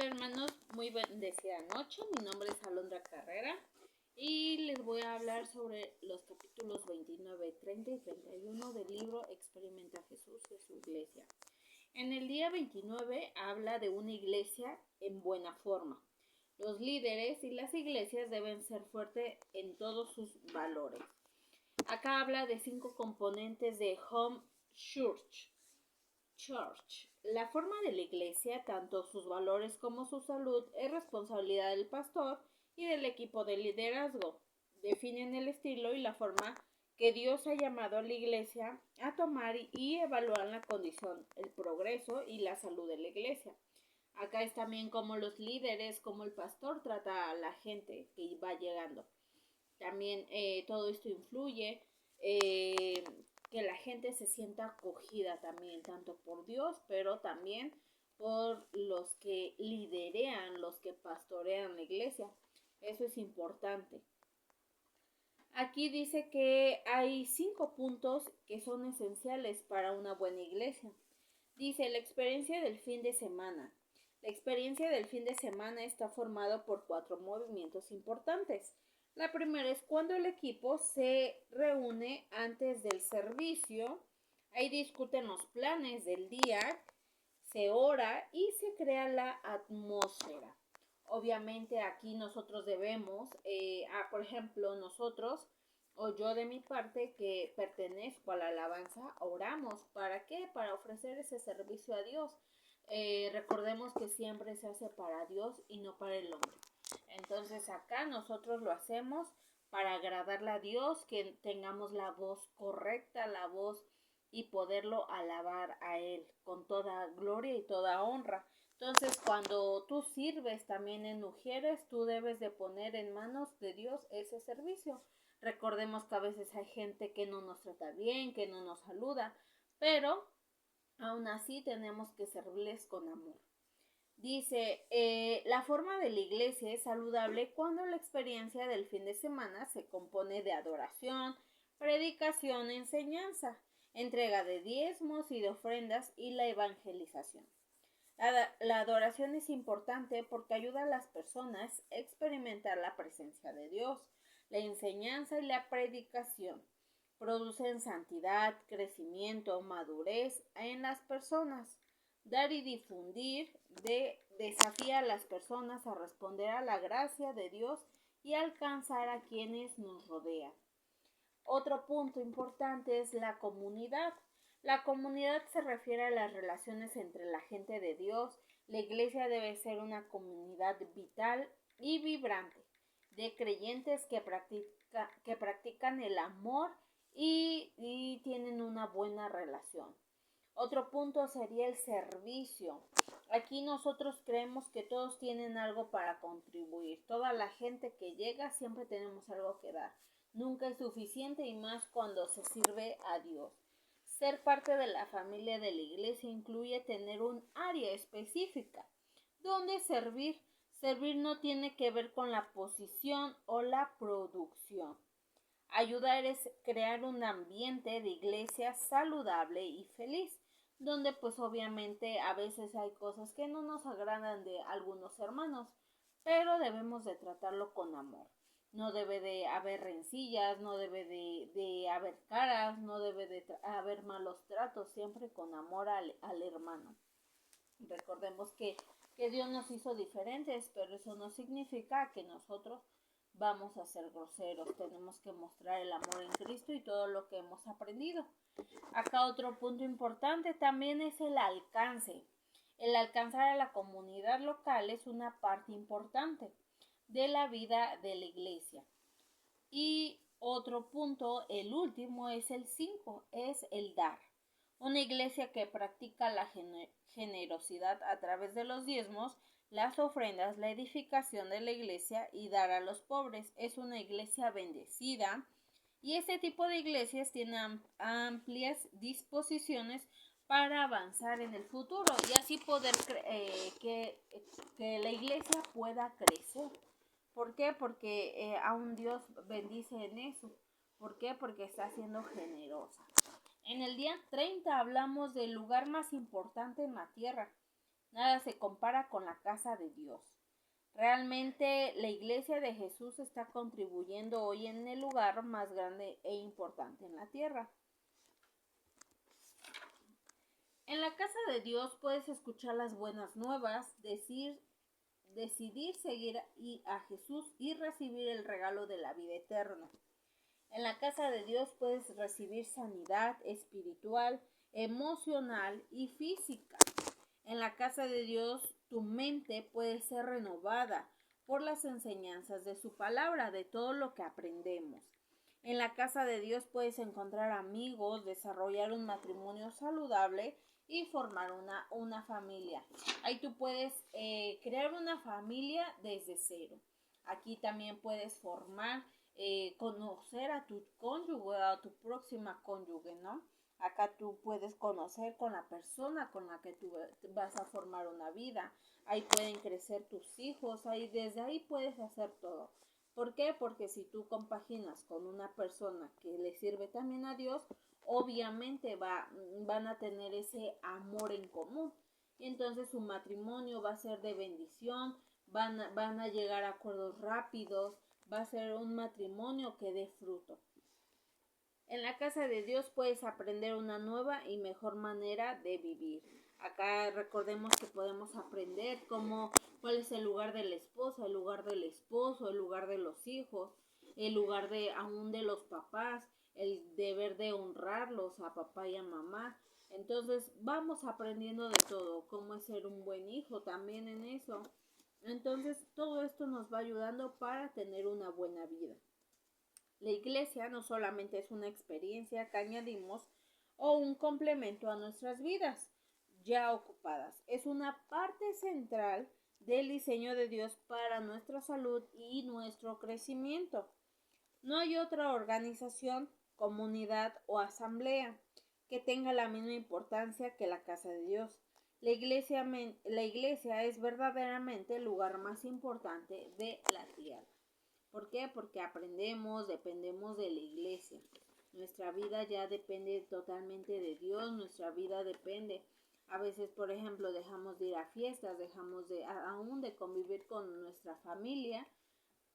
hermanos, muy bendecida noche. Mi nombre es Alondra Carrera y les voy a hablar sobre los capítulos 29, 30 y 31 del libro Experimenta Jesús y su iglesia. En el día 29 habla de una iglesia en buena forma. Los líderes y las iglesias deben ser fuertes en todos sus valores. Acá habla de 5 componentes de Home Church. La forma de la iglesia, tanto sus valores como su salud, es responsabilidad del pastor y del equipo de liderazgo. Definen el estilo y la forma que Dios ha llamado a la iglesia a tomar y evaluar la condición, el progreso y la salud de la iglesia. Acá es también como los líderes, como el pastor trata a la gente que va llegando. También todo esto influye que la gente se sienta acogida también, tanto por Dios, pero también por los que liderean, los que pastorean la iglesia. Eso es importante. Aquí dice que hay 5 puntos que son esenciales para una buena iglesia. Dice, la experiencia del fin de semana. La experiencia del fin de semana está formada por 4 movimientos importantes. La primera es cuando el equipo se reúne antes del servicio. Ahí discuten los planes del día, se ora y se crea la atmósfera. Obviamente aquí nosotros debemos, por ejemplo, nosotros o yo de mi parte que pertenezco a la alabanza, oramos. ¿Para qué? Para ofrecer ese servicio a Dios. Recordemos que siempre se hace para Dios y no para el hombre. Entonces acá nosotros lo hacemos para agradarle a Dios, que tengamos la voz correcta, la voz y poderlo alabar a Él con toda gloria y toda honra. Entonces cuando tú sirves también en Ujieres, tú debes de poner en manos de Dios ese servicio. Recordemos que a veces hay gente que no nos trata bien, que no nos saluda, pero aún así tenemos que servirles con amor. Dice, la forma de la iglesia es saludable cuando la experiencia del fin de semana se compone de adoración, predicación, enseñanza, entrega de diezmos y de ofrendas y la evangelización. La adoración es importante porque ayuda a las personas a experimentar la presencia de Dios. La enseñanza y la predicación producen santidad, crecimiento, madurez en las personas. Dar y difundir desafía a las personas a responder a la gracia de Dios y alcanzar a quienes nos rodean. Otro punto importante es la comunidad. La comunidad se refiere a las relaciones entre la gente de Dios. La iglesia debe ser una comunidad vital y vibrante de creyentes que practican el amor y tienen una buena relación. Otro punto sería el servicio. Aquí nosotros creemos que todos tienen algo para contribuir. Toda la gente que llega siempre tenemos algo que dar. Nunca es suficiente y más cuando se sirve a Dios. Ser parte de la familia de la iglesia incluye tener un área específica donde servir. Servir no tiene que ver con la posición o la producción. Ayudar es crear un ambiente de iglesia saludable y feliz, donde pues obviamente a veces hay cosas que no nos agradan de algunos hermanos, pero debemos de tratarlo con amor. No debe de haber rencillas, no debe de haber caras, no debe de haber malos tratos, siempre con amor al hermano. Recordemos que Dios nos hizo diferentes, pero eso no significa que nosotros vamos a ser groseros. Tenemos que mostrar el amor en Cristo y todo lo que hemos aprendido. Acá otro punto importante también es el alcance. El alcanzar a la comunidad local es una parte importante de la vida de la iglesia. Y otro punto, el último, es el 5, es el dar. Una iglesia que practica la generosidad a través de los diezmos, las ofrendas, la edificación de la iglesia y dar a los pobres. Es una iglesia bendecida y este tipo de iglesias tienen amplias disposiciones para avanzar en el futuro y así poder que la iglesia pueda crecer. ¿Por qué? Porque aún Dios bendice en eso. ¿Por qué? Porque está siendo generosa. En el día 30 hablamos del lugar más importante en la tierra. nada se compara con la casa de Dios. Realmente la iglesia de Jesús está contribuyendo hoy en el lugar más grande e importante en la tierra. En la casa de Dios puedes escuchar las buenas nuevas, decidir seguir a Jesús y recibir el regalo de la vida eterna. En la casa de Dios puedes recibir sanidad espiritual, emocional y física. En la casa de Dios tu mente puede ser renovada por las enseñanzas de su palabra, de todo lo que aprendemos. En la casa de Dios puedes encontrar amigos, desarrollar un matrimonio saludable y formar una familia. Ahí tú puedes crear una familia desde cero. Aquí también puedes formar, conocer a tu cónyuge, a tu próxima cónyuge, ¿no? Acá tú puedes conocer con la persona con la que tú vas a formar una vida. Ahí pueden crecer tus hijos, desde ahí puedes hacer todo. ¿Por qué? Porque si tú compaginas con una persona que le sirve también a Dios, obviamente van a tener ese amor en común. Y entonces su matrimonio va a ser de bendición, van a llegar a acuerdos rápidos, va a ser un matrimonio que dé fruto. En la casa de Dios puedes aprender una nueva y mejor manera de vivir. Acá recordemos que podemos aprender cuál es el lugar de la esposa, el lugar del esposo, el lugar de los hijos, el lugar aún de los papás, el deber de honrarlos a papá y a mamá. Entonces vamos aprendiendo de todo, cómo es ser un buen hijo también en eso. Entonces todo esto nos va ayudando para tener una buena vida. La iglesia no solamente es una experiencia que añadimos o un complemento a nuestras vidas ya ocupadas. Es una parte central del diseño de Dios para nuestra salud y nuestro crecimiento. No hay otra organización, comunidad o asamblea que tenga la misma importancia que la casa de Dios. La iglesia es verdaderamente el lugar más importante de la tierra. ¿Por qué? Porque dependemos de la iglesia. Nuestra vida ya depende totalmente de Dios, nuestra vida depende. A veces, por ejemplo, dejamos de ir a fiestas, dejamos aún de convivir con nuestra familia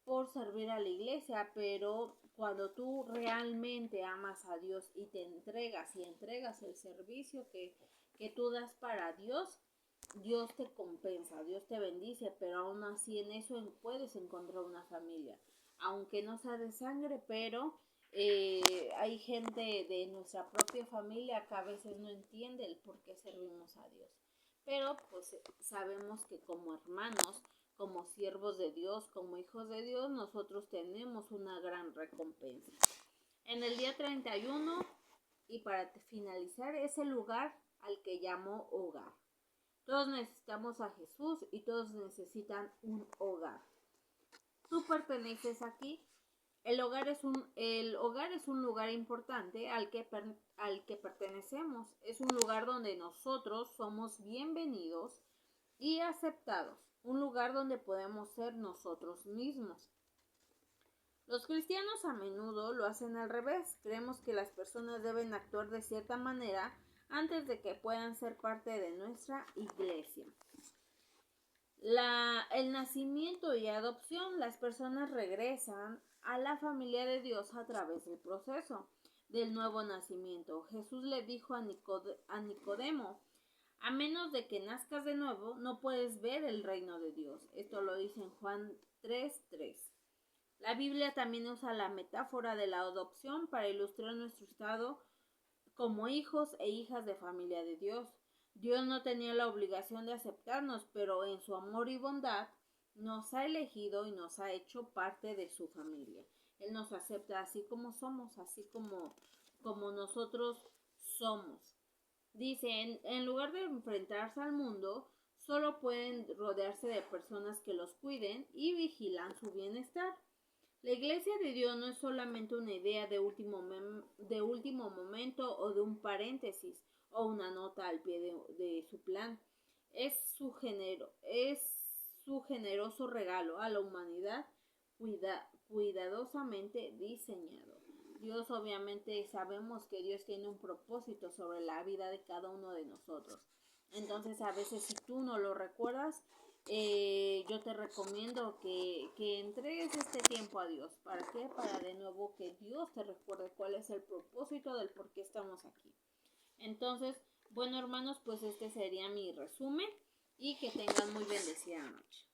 por servir a la iglesia, pero cuando tú realmente amas a Dios y te entregas el servicio que tú das para Dios, Dios te compensa, Dios te bendice, pero aún así en eso puedes encontrar una familia, aunque no sea de sangre, pero hay gente de nuestra propia familia que a veces no entiende el por qué servimos a Dios, pero pues sabemos que como hermanos, como siervos de Dios, como hijos de Dios, nosotros tenemos una gran recompensa. En el día 31, y para finalizar, es el lugar al que llamo hogar. Todos necesitamos a Jesús y todos necesitan un hogar. Tú perteneces aquí. El hogar es un lugar importante al que pertenecemos. Es un lugar donde nosotros somos bienvenidos y aceptados. Un lugar donde podemos ser nosotros mismos. Los cristianos a menudo lo hacen al revés. Creemos que las personas deben actuar de cierta manera antes de que puedan ser parte de nuestra iglesia. El nacimiento y adopción, las personas regresan a la familia de Dios a través del proceso del nuevo nacimiento. Jesús le dijo a Nicodemo, a menos de que nazcas de nuevo, no puedes ver el reino de Dios. Esto lo dice en Juan 3:3. La Biblia también usa la metáfora de la adopción para ilustrar nuestro estado como hijos e hijas de familia de Dios. Dios no tenía la obligación de aceptarnos, pero en su amor y bondad nos ha elegido y nos ha hecho parte de su familia. Él nos acepta así como somos, así como nosotros somos. Dice, en lugar de enfrentarse al mundo, solo pueden rodearse de personas que los cuiden y vigilan su bienestar. La iglesia de Dios no es solamente una idea de último momento o de un paréntesis o una nota al pie de su plan. Es su generoso regalo a la humanidad cuidadosamente diseñado. Dios, obviamente sabemos que Dios tiene un propósito sobre la vida de cada uno de nosotros. Entonces a veces si tú no lo recuerdas, yo te recomiendo que entregues este tiempo a Dios. ¿Para qué? Para de nuevo que Dios te recuerde cuál es el propósito del por qué estamos aquí. Entonces, bueno hermanos, pues este sería mi resumen y que tengan muy bendecida noche.